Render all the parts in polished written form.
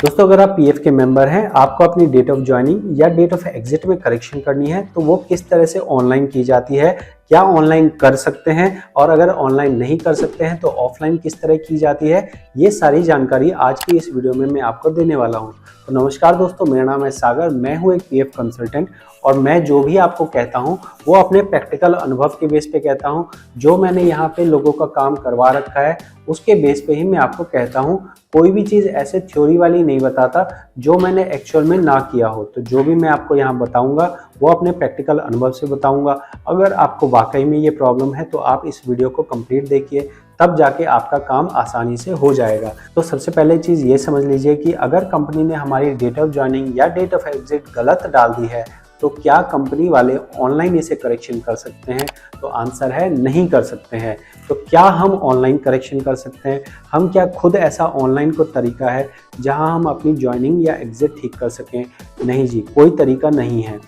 दोस्तों, अगर आप पीएफ के मेंबर हैं, आपको अपनी डेट ऑफ ज्वाइनिंग या डेट ऑफ एग्जिट में करेक्शन करनी है तो वो किस तरह से ऑनलाइन की जाती है, क्या ऑनलाइन कर सकते हैं और अगर ऑनलाइन नहीं कर सकते हैं तो ऑफलाइन किस तरह की जाती है, ये सारी जानकारी आज की इस वीडियो में मैं आपको देने वाला हूं। तो नमस्कार दोस्तों, मेरा नाम है सागर, मैं हूं एक पीएफ कंसल्टेंट और मैं जो भी आपको कहता हूं वो अपने प्रैक्टिकल अनुभव के बेस पे कहता हूं। जो मैंने यहाँ पे लोगों का काम करवा रखा है उसके बेस पे ही मैं आपको कहता हूं। कोई भी चीज़ ऐसे थ्योरी वाली नहीं बताता जो मैंने एक्चुअल में ना किया हो। तो जो भी मैं आपको यहाँ बताऊंगा वो अपने प्रैक्टिकल अनुभव से बताऊंगा। अगर आपको वाकई में ये प्रॉब्लम है तो आप इस वीडियो को कंप्लीट देखिए, तब जाके आपका काम आसानी से हो जाएगा। तो सबसे पहले चीज़ ये समझ लीजिए कि अगर कंपनी ने हमारी डेट ऑफ ज्वाइनिंग या डेट ऑफ एग्जिट गलत डाल दी है तो क्या कंपनी वाले ऑनलाइन इसे करेक्शन कर सकते हैं? तो आंसर है नहीं कर सकते हैं। तो क्या हम ऑनलाइन करेक्शन कर सकते हैं? हम क्या खुद ऐसा ऑनलाइन कोई तरीका है जहां हम अपनी ज्वाइनिंग या एग्जिट ठीक कर सकें? नहीं जी, कोई तरीका नहीं है।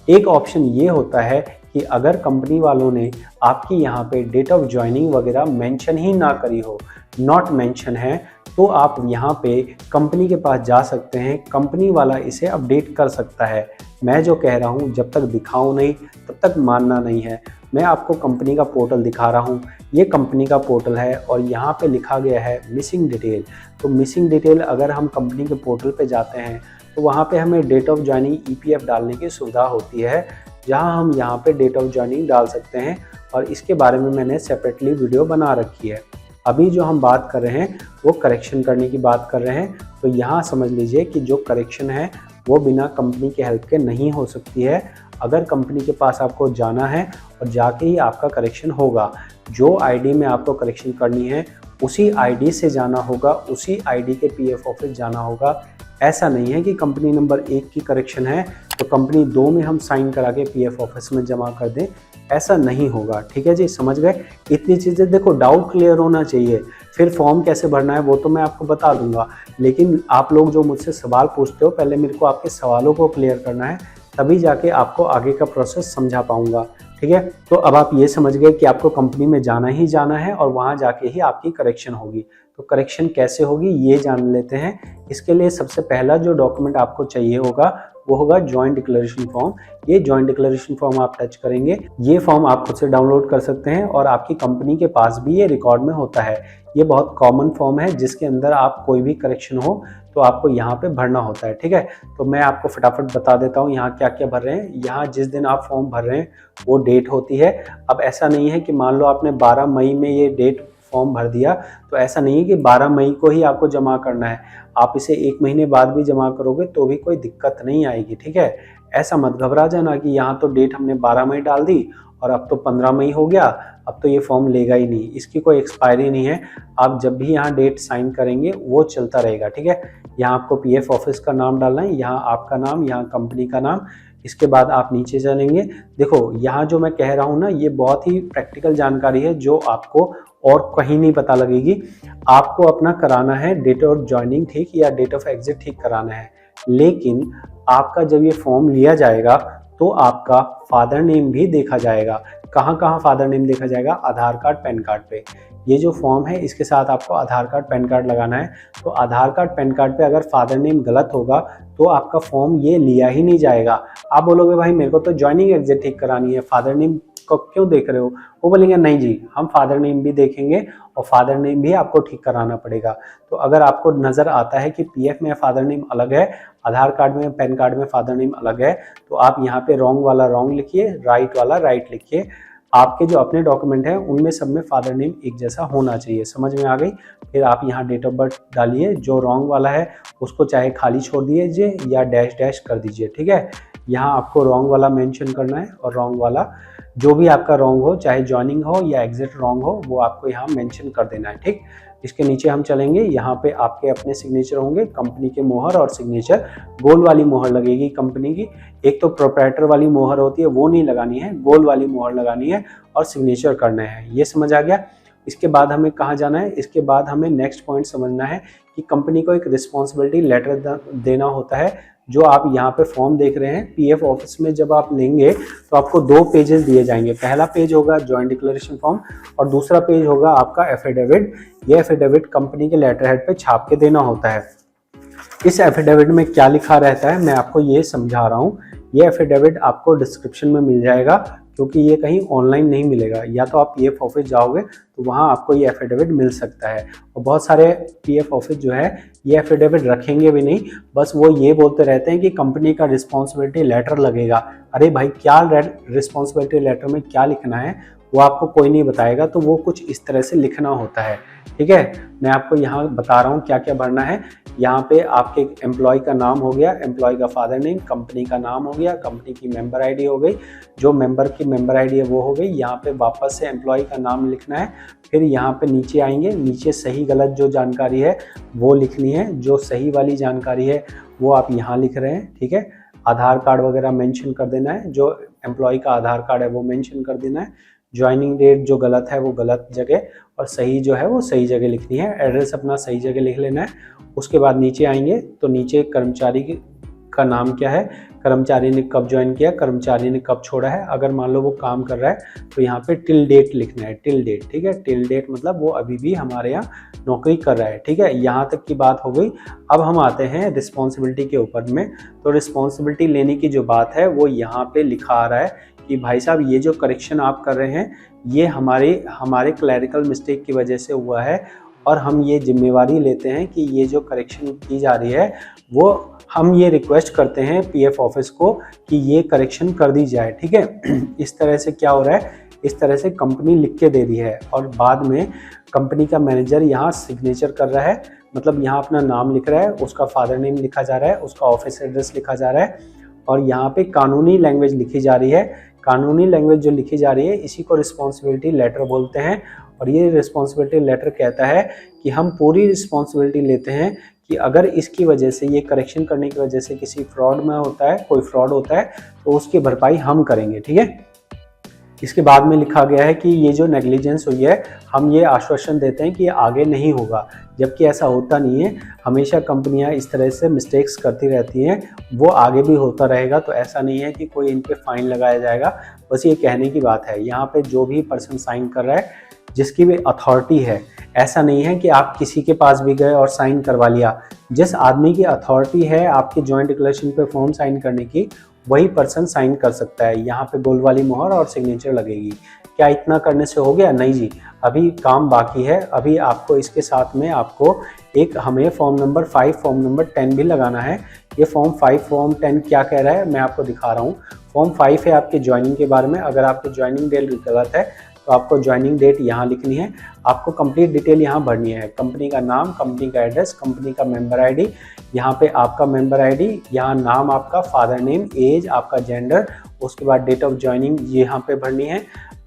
एक ऑप्शन ये होता है कि अगर कंपनी वालों ने आपकी यहाँ पे डेट ऑफ ज्वाइनिंग वगैरह मेंशन ही ना करी हो, नॉट मेंशन है, तो आप यहाँ पे कंपनी के पास जा सकते हैं। कंपनी वाला इसे अपडेट कर सकता है। मैं जो कह रहा हूँ जब तक दिखाऊं नहीं तब तक मानना नहीं है। मैं आपको कंपनी का पोर्टल दिखा रहा हूँ। ये कंपनी का पोर्टल है और यहाँ पे लिखा गया है मिसिंग डिटेल। तो मिसिंग डिटेल अगर हम कंपनी के पोर्टल पे जाते हैं तो वहाँ पे हमें डेट ऑफ ज्वाइनिंग ईपीएफ डालने की सुविधा होती है, जहाँ हम यहाँ पे डेट ऑफ ज्वाइनिंग डाल सकते हैं और इसके बारे में मैंने सेपरेटली वीडियो बना रखी है। अभी जो हम बात कर रहे हैं वो करेक्शन करने की बात कर रहे हैं। तो यहाँ समझ लीजिए कि जो करेक्शन है वो बिना कंपनी के हेल्प के नहीं हो सकती है। अगर कंपनी के पास आपको जाना है और जाके ही आपका करेक्शन होगा। जो आईडी में आपको करेक्शन करनी है उसी आईडी से जाना होगा, उसी आईडी के पीएफ ऑफिस जाना होगा। ऐसा नहीं है कि कंपनी नंबर 1 की करेक्शन है तो कंपनी 2 में हम साइन करा के पीएफ ऑफिस में जमा कर दें, ऐसा नहीं होगा। ठीक है जी, समझ गए? इतनी चीज़ें देखो, डाउट क्लियर होना चाहिए। फिर फॉर्म कैसे भरना है वो तो मैं आपको बता दूंगा, लेकिन आप लोग जो मुझसे सवाल पूछते हो पहले मेरे को आपके सवालों को क्लियर करना है, तभी जाके आपको आगे का प्रोसेस समझा पाऊंगा। ठीक है, तो अब आप ये समझ गए कि आपको कंपनी में जाना ही जाना है और वहाँ जाके ही आपकी करेक्शन होगी। तो करेक्शन कैसे होगी ये जान लेते हैं। इसके लिए सबसे पहला जो डॉक्यूमेंट आपको चाहिए होगा वो होगा जॉइंट डिक्लेरेशन फॉर्म। ये जॉइंट डिक्लेरेशन फॉर्म आप टच करेंगे, ये फॉर्म आप खुद से डाउनलोड कर सकते हैं और आपकी कंपनी के पास भी ये रिकॉर्ड में होता है। ये बहुत कॉमन फॉर्म है जिसके अंदर आप कोई भी करेक्शन हो तो आपको यहाँ पे भरना होता है। ठीक है, तो मैं आपको फटाफट बता देता हूँ यहाँ क्या क्या भर रहे हैं। यहाँ जिस दिन आप फॉर्म भर रहे हैं वो डेट होती है। अब ऐसा नहीं है कि मान लो आपने 12 मई में ये डेट फॉर्म भर दिया तो ऐसा नहीं है कि 12 मई को ही आपको जमा करना है। आप इसे 1 महीने बाद भी जमा करोगे तो भी कोई दिक्कत नहीं आएगी। ठीक है, ऐसा मत घबरा जाना कि यहाँ तो डेट हमने 12 मई डाल दी और अब तो 15 मई हो गया, अब तो ये फॉर्म लेगा ही नहीं। इसकी कोई एक्सपायरी नहीं है। आप जब भी यहाँ डेट साइन करेंगे वो चलता रहेगा। ठीक है, यहाँ आपको पीएफ ऑफिस का नाम डालना है, यहाँ आपका नाम, यहाँ कंपनी का नाम। इसके बाद आप नीचे चलेंगे। देखो, यहाँ जो मैं कह रहा हूँ ना ये बहुत ही प्रैक्टिकल जानकारी है जो आपको और कहीं नहीं पता लगेगी। आपको अपना कराना है डेट ऑफ ज्वाइनिंग ठीक या डेट ऑफ एग्जिट ठीक कराना है, लेकिन आपका जब ये फॉर्म लिया जाएगा तो आपका फादर नेम भी देखा जाएगा। कहाँ कहाँ फादर नेम देखा जाएगा? आधार कार्ड, पैन कार्ड पे। ये जो फॉर्म है इसके साथ आपको आधार कार्ड, पैन कार्ड लगाना है। तो आधार कार्ड, पैन कार्ड पे अगर फादर नेम गलत होगा तो आपका फॉर्म ये लिया ही नहीं जाएगा। आप बोलोगे भाई मेरे को तो ज्वाइनिंग एग्जिट ठीक करानी है, फादर नेम को क्यों देख रहे हो? वो बोलेंगे नहीं जी, हम फादर नेम भी देखेंगे और फादर नेम भी आपको ठीक कराना पड़ेगा। तो अगर आपको नजर आता है कि पीएफ में फादर नेम अलग है, आधार कार्ड में, पैन कार्ड में फादर नेम अलग है, तो आप यहाँ पे रॉन्ग वाला रॉन्ग लिखिए, राइट वाला राइट लिखिए। आपके जो अपने डॉक्यूमेंट हैं उनमें सब में फादर नेम एक जैसा होना चाहिए। समझ में आ गई? फिर आप यहाँ डेट ऑफ बर्थ डालिए। जो रॉन्ग वाला है उसको चाहे खाली छोड़ दीजिए या डैश डैश कर दीजिए। ठीक है, यहाँ आपको रॉन्ग वाला मेंशन करना है और रॉन्ग वाला जो भी आपका रॉन्ग हो, चाहे ज्वाइनिंग हो या एग्जिट रॉन्ग हो, वो आपको यहाँ मेंशन कर देना है। ठीक, इसके नीचे हम चलेंगे। यहाँ पे आपके अपने सिग्नेचर होंगे, कंपनी के मोहर और सिग्नेचर। गोल वाली मोहर लगेगी कंपनी की। एक तो प्रोप्राइटर वाली मोहर होती है वो नहीं लगानी है, गोल वाली मोहर लगानी है और सिग्नेचर करना है। ये समझ आ गया? इसके बाद हमें कहाँ जाना है? इसके बाद हमें नेक्स्ट पॉइंट समझना है कि कंपनी को एक रिस्पॉन्सिबिलिटी लेटर देना होता है। जो आप यहाँ पे फॉर्म देख रहे हैं पीएफ ऑफिस में जब आप लेंगे तो आपको 2 पेजेस दिए जाएंगे। पहला पेज होगा जॉइंट डिक्लेरेशन फॉर्म और दूसरा पेज होगा आपका एफिडेविट। ये एफिडेविट कंपनी के लेटर हेड पे छाप के देना होता है। इस एफिडेविट में क्या लिखा रहता है मैं आपको ये समझा रहा हूँ। ये एफिडेविट आपको डिस्क्रिप्शन में मिल जाएगा, क्योंकि ये कहीं ऑनलाइन नहीं मिलेगा। या तो आप पीएफ ऑफिस जाओगे तो वहाँ आपको ये एफिडेविट मिल सकता है। और बहुत सारे पीएफ ऑफिस जो है ये एफिडेविट रखेंगे भी नहीं, बस वो ये बोलते रहते हैं कि कंपनी का रिस्पॉन्सिबिलिटी लेटर लगेगा। अरे भाई, क्या रिस्पॉन्सिबिलिटी लेटर में क्या लिखना है वो आपको कोई नहीं बताएगा, तो वो कुछ इस तरह से लिखना होता है। ठीक है, मैं आपको यहाँ बता रहा हूँ क्या क्या भरना है। यहाँ पे आपके एम्प्लॉय का नाम हो गया, एम्प्लॉय का फादर नेम, कंपनी का नाम हो गया, कंपनी की मेंबर आईडी हो गई, जो मेंबर की मेंबर आईडी है वो हो गई। यहाँ पे वापस से एम्प्लॉय का नाम लिखना है। फिर यहाँ पे नीचे आएंगे, नीचे सही गलत जो जानकारी है वो लिखनी है। जो सही वाली जानकारी है वो आप यहाँ लिख रहे हैं। ठीक है, आधार कार्ड वगैरह मेंशन कर देना है, जो एम्प्लॉय का आधार कार्ड है वो मेंशन कर देना है। ज्वाइनिंग डेट जो गलत है वो गलत जगह और सही जो है वो सही जगह लिखनी है। एड्रेस अपना सही जगह लिख लेना है। उसके बाद नीचे आएंगे तो नीचे कर्मचारी का नाम क्या है, कर्मचारी ने कब ज्वाइन किया, कर्मचारी ने कब छोड़ा है। अगर मान लो वो काम कर रहा है तो यहाँ पे टिल डेट लिखना है, टिल डेट। ठीक है, टिल डेट मतलब वो अभी भी हमारे यहाँ नौकरी कर रहा है। ठीक है, यहाँ तक की बात हो गई। अब हम आते हैं रिस्पॉन्सिबिलिटी के ऊपर में। तो रिस्पॉन्सिबिलिटी लेने की जो बात है वो यहाँ पे लिखा आ रहा है कि भाई साहब ये जो करेक्शन आप कर रहे हैं ये हमारे क्लैरिकल मिस्टेक की वजह से हुआ है, और हम ये जिम्मेवारी लेते हैं कि ये जो करेक्शन की जा रही है वो हम ये रिक्वेस्ट करते हैं पीएफ ऑफिस को कि ये करेक्शन कर दी जाए। ठीक है, इस तरह से क्या हो रहा है, इस तरह से कंपनी लिख के दे रही है और बाद में कंपनी का मैनेजर यहाँ सिग्नेचर कर रहा है। मतलब यहाँ अपना नाम लिख रहा है, उसका फादर नेम लिखा जा रहा है, उसका ऑफिस एड्रेस लिखा जा रहा है और यहाँ पे कानूनी लैंग्वेज लिखी जा रही है। कानूनी लैंग्वेज जो लिखी जा रही है इसी को रिस्पॉन्सिबिलिटी लेटर बोलते हैं। और ये रिस्पॉन्सिबिलिटी लेटर कहता है कि हम पूरी रिस्पॉन्सिबिलिटी लेते हैं कि अगर इसकी वजह से, ये करेक्शन करने की वजह से किसी फ्रॉड में होता है, कोई फ्रॉड होता है तो उसकी भरपाई हम करेंगे। ठीक है, इसके बाद में लिखा गया है कि ये जो नेग्लिजेंस हुई है हम ये आश्वासन देते हैं कि ये आगे नहीं होगा, जबकि ऐसा होता नहीं है। हमेशा कंपनियां इस तरह से मिस्टेक्स करती रहती हैं, वो आगे भी होता रहेगा। तो ऐसा नहीं है कि कोई इन पे फाइन लगाया जाएगा, बस ये कहने की बात है। यहाँ पे जो भी पर्सन साइन कर रहा है, जिसकी भी अथॉरिटी है, ऐसा नहीं है कि आप किसी के पास भी गए और साइन करवा लिया। जिस आदमी की अथॉरिटी है आपके जॉइंट डिक्लेरेशन पे फॉर्म साइन करने की, वही पर्सन साइन कर सकता है। यहाँ पे गोल वाली मोहर और सिग्नेचर लगेगी। क्या इतना करने से हो गया? नहीं जी, अभी काम बाकी है। अभी आपको इसके साथ में आपको एक हमें फॉर्म नंबर 5 फॉर्म नंबर 10 भी लगाना है। ये फॉर्म 5 फॉर्म 10 क्या कह रहा है मैं आपको दिखा रहा हूँ। फॉर्म 5 है आपके ज्वाइनिंग के बारे में। अगर आपकी ज्वाइनिंग डेट गलत है तो आपको ज्वाइनिंग डेट यहाँ लिखनी है। आपको कंप्लीट डिटेल यहाँ भरनी है, कंपनी का नाम, कंपनी का एड्रेस, कंपनी का मेंबर आईडी, यहाँ पे आपका मेंबर आईडी, यहाँ नाम आपका, फादर नेम, एज, आपका जेंडर, उसके बाद डेट ऑफ ज्वाइनिंग यहाँ पे भरनी है।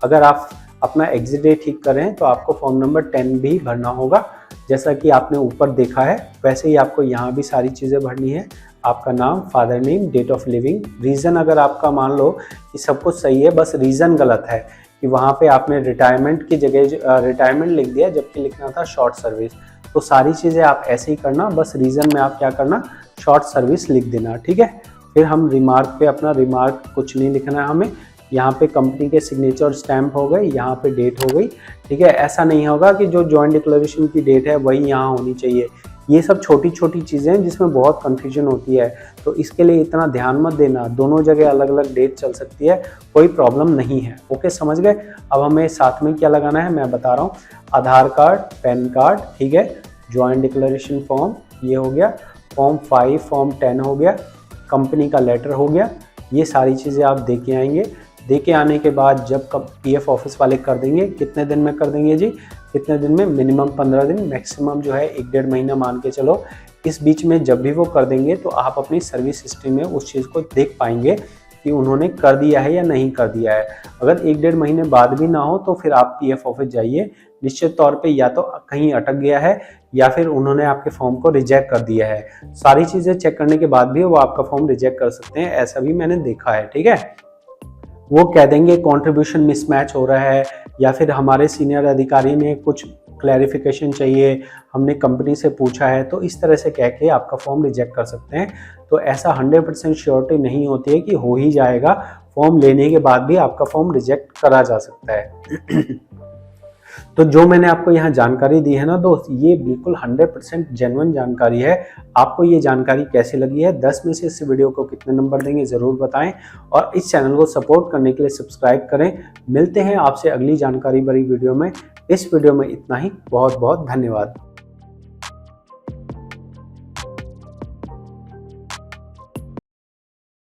अगर आप अपना एग्जिट डेट ठीक करें तो आपको फॉर्म नंबर 10 भी भरना होगा। जैसा कि आपने ऊपर देखा है वैसे ही आपको यहाँ भी सारी चीज़ें भरनी है। आपका नाम, father name, date of living, reason. अगर आपका मान लो कि सब कुछ सही है, बस रीज़न गलत है कि वहाँ पे आपने रिटायरमेंट की जगह रिटायरमेंट लिख दिया जबकि लिखना था शॉर्ट सर्विस। तो सारी चीज़ें आप ऐसे ही करना, बस रीज़न में आप क्या करना, शॉर्ट सर्विस लिख देना। ठीक है, फिर हम रिमार्क पे अपना रिमार्क कुछ नहीं लिखना है हमें। यहाँ पे कंपनी के सिग्नेचर स्टैम्प हो गए, यहाँ पे डेट हो गई। ठीक है, ऐसा नहीं होगा कि जो जॉइंट डिक्लेरेशन की डेट है वही यहाँ होनी चाहिए। ये सब छोटी छोटी चीज़ें हैं जिसमें बहुत कंफ्यूजन होती है, तो इसके लिए इतना ध्यान मत देना। दोनों जगह अलग अलग डेट चल सकती है, कोई प्रॉब्लम नहीं है। ओके, समझ गए? अब हमें साथ में क्या लगाना है मैं बता रहा हूँ। आधार कार्ड, पैन कार्ड, ठीक है, जॉइंट डिक्लेरेशन फॉर्म ये हो गया, फॉर्म 5 फॉर्म 10 हो गया, कंपनी का लेटर हो गया। ये सारी चीज़ें आप दे के आएंगे। दे के आने के बाद जब पीएफ ऑफिस वाले कर देंगे, कितने दिन में कर देंगे जी? कितने दिन में? मिनिमम 15 दिन, मैक्सिमम जो है 1-1.5 महीना मान के चलो। इस बीच में जब भी वो कर देंगे तो आप अपनी सर्विस हिस्ट्री में उस चीज़ को देख पाएंगे कि उन्होंने कर दिया है या नहीं कर दिया है। अगर 1-1.5 महीने बाद भी ना हो तो फिर आप पीएफ ऑफिस जाइए। निश्चित तौर पे या तो कहीं अटक गया है या फिर उन्होंने आपके फॉर्म को रिजेक्ट कर दिया है। सारी चीज़ें चेक करने के बाद भी वो आपका फॉर्म रिजेक्ट कर सकते हैं, ऐसा भी मैंने देखा है। ठीक है, वो कह देंगे कंट्रीब्यूशन मिसमैच हो रहा है या फिर हमारे सीनियर अधिकारी ने कुछ क्लैरिफिकेशन चाहिए, हमने कंपनी से पूछा है, तो इस तरह से कह के आपका फॉर्म रिजेक्ट कर सकते हैं। तो ऐसा 100% श्योरिटी नहीं होती है कि हो ही जाएगा। फॉर्म लेने के बाद भी आपका फॉर्म रिजेक्ट करा जा सकता है। तो जो मैंने आपको यहाँ जानकारी दी है ना दोस्त, ये बिल्कुल 100% जेन्युइन जानकारी है। आपको ये जानकारी कैसी लगी है, 10 में से इस वीडियो को कितने नंबर देंगे ज़रूर बताएं, और इस चैनल को सपोर्ट करने के लिए सब्सक्राइब करें। मिलते हैं आपसे अगली जानकारी भरी वीडियो में। इस वीडियो में इतना ही। बहुत बहुत धन्यवाद।